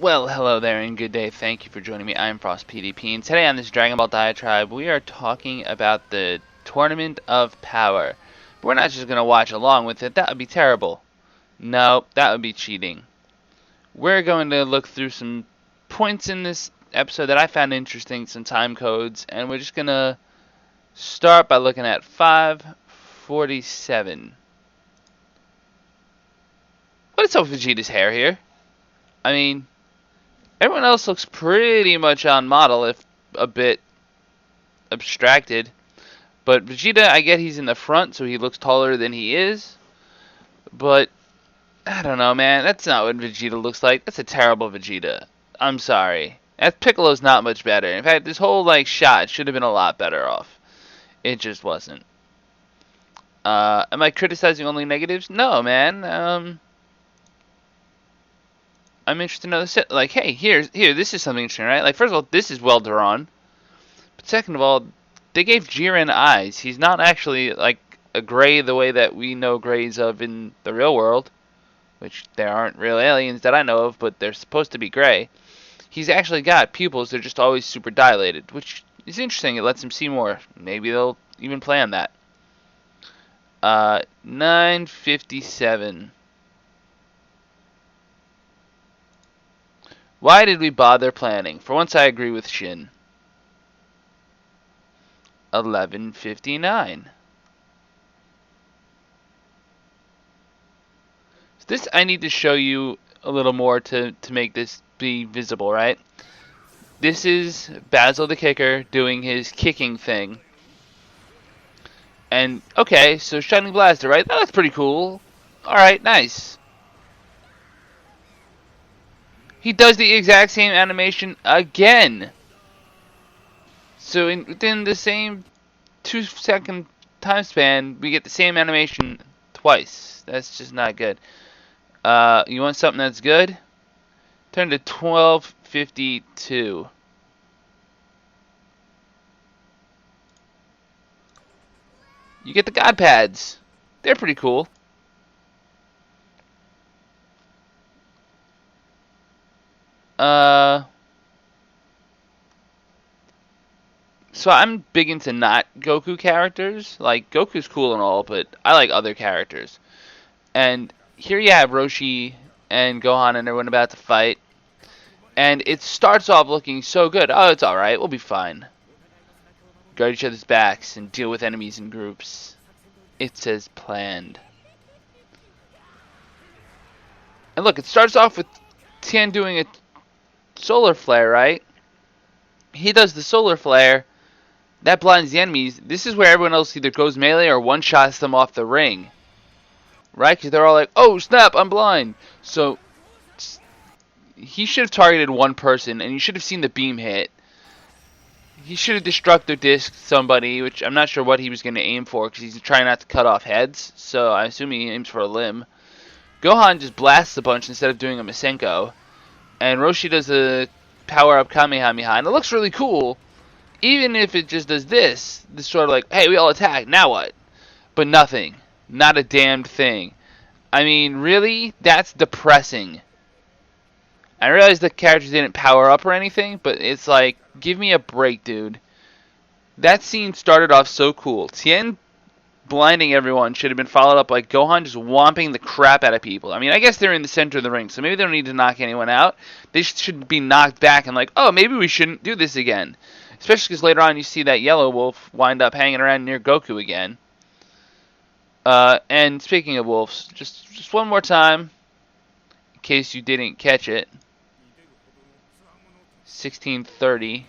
Well, hello there and good day. Thank you for joining me. I am Frost PvP, and today on this Dragonball Diatribe, we are talking about the Tournament of Power. But we're not just going to watch along with it. That would be terrible. No, that would be cheating. We're going to look through some points in this episode that I found interesting, some time codes, and we're just going to start by looking at 547. What is up with Vegeta's hair here? I mean, everyone else looks pretty much on model, if a bit abstracted. But Vegeta, I get he's in the front, so he looks taller than he is. But, I don't know, man. That's not what Vegeta looks like. That's a terrible Vegeta. I'm sorry. Piccolo's not much better. In fact, this whole, shot should have been a lot better off. It just wasn't. Am I criticizing only negatives? No, man. I'm interested to know this. Like, hey, here, this is something interesting, right? Like, first of all, this is well drawn. But second of all, they gave Jiren eyes. He's not actually, like, a gray the way that we know grays of in the real world. Which, there aren't real aliens that I know of, but they're supposed to be gray. He's actually got pupils. They're just always super dilated, which is interesting. It lets him see more. Maybe they'll even play on that. 957. Why did we bother planning? For once I agree with Shin. 1159. So this I need to show you a little more to make this be visible, right? This is Basil the kicker doing his kicking thing. And, okay, so Shining Blaster, right? That's pretty cool. Alright, nice. He does the exact same animation again. So within the same 2-second time span, we get the same animation twice. That's just not good. You want something that's good? Turn to 1252. You get the God Pads. They're pretty cool. So I'm big into not Goku characters. Like, Goku's cool and all, but I like other characters. And here you have Roshi and Gohan and everyone about to fight. And it starts off looking so good. Oh, it's alright. We'll be fine. Guard each other's backs and deal with enemies in groups. It's as planned. And look, it starts off with Tien doing a solar flare, right? He does the solar flare. That blinds the enemies. This is where everyone else either goes melee or one-shots them off the ring. Right? Because they're all like, oh, snap, I'm blind. So, he should have targeted one person, and you should have seen the beam hit. He should have destructor disc somebody, which I'm not sure what he was going to aim for, because he's trying not to cut off heads. So, I assume he aims for a limb. Gohan just blasts a bunch instead of doing a Masenko. And Roshi does a power-up Kamehameha, and it looks really cool. Even if it just does this sort of like, hey, we all attack, now what? But nothing. Not a damned thing. I mean, really? That's depressing. I realize the characters didn't power up or anything, but it's like, give me a break, dude. That scene started off so cool. Tien blinding everyone should have been followed up by Gohan just whomping the crap out of people. I mean, I guess they're in the center of the ring, so maybe they don't need to knock anyone out. They should be knocked back and like, oh, maybe we shouldn't do this again. Especially because later on you see that yellow wolf wind up hanging around near Goku again. And speaking of wolves, just one more time, in case you didn't catch it. 1630.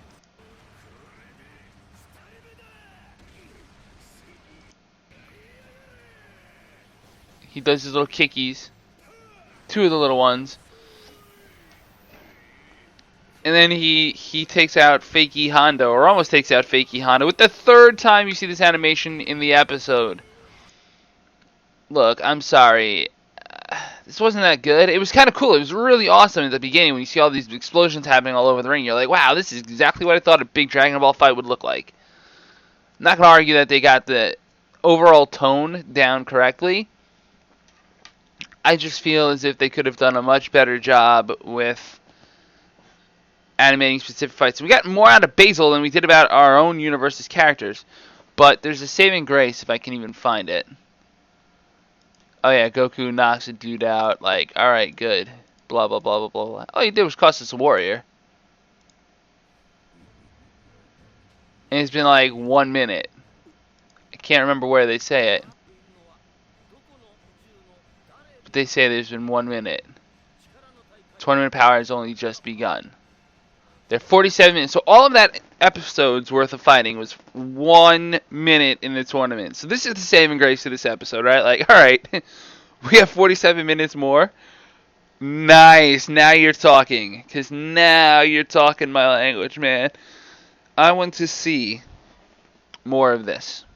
He does his little kickies. Two of the little ones. And then he takes out Fakey Hondo, or almost takes out Fakey Hondo, with the third time you see this animation in the episode. Look, I'm sorry. This wasn't that good. It was kind of cool. It was really awesome at the beginning when you see all these explosions happening all over the ring. You're like, wow, this is exactly what I thought a big Dragon Ball fight would look like. I'm not going to argue that they got the overall tone down correctly. I just feel as if they could have done a much better job with animating specific fights. We got more out of Basil than we did about our own universe's characters. But there's a saving grace if I can even find it. Oh yeah, Goku knocks a dude out. Like, alright, good. Blah, blah, blah, blah, blah, blah. All he did was cost us a warrior. And it's been like 1 minute. I can't remember where they say it. But they say there's been 1 minute. Tournament power has only just begun. They're 47 minutes. So all of that episode's worth of fighting was 1 minute in the tournament. So this is the saving grace of this episode, right? Like, alright, we have 47 minutes more. Nice. Now you're talking. Because now you're talking my language, man. I want to see more of this.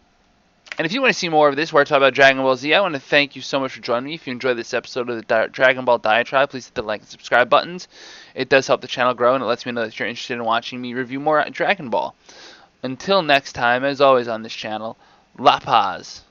And if you want to see more of this, where I talk about Dragon Ball Z, I want to thank you so much for joining me. If you enjoyed this episode of the Dragon Ball Diatribe, please hit the like and subscribe buttons. It does help the channel grow, and it lets me know that you're interested in watching me review more Dragon Ball. Until next time, as always on this channel, La Paz.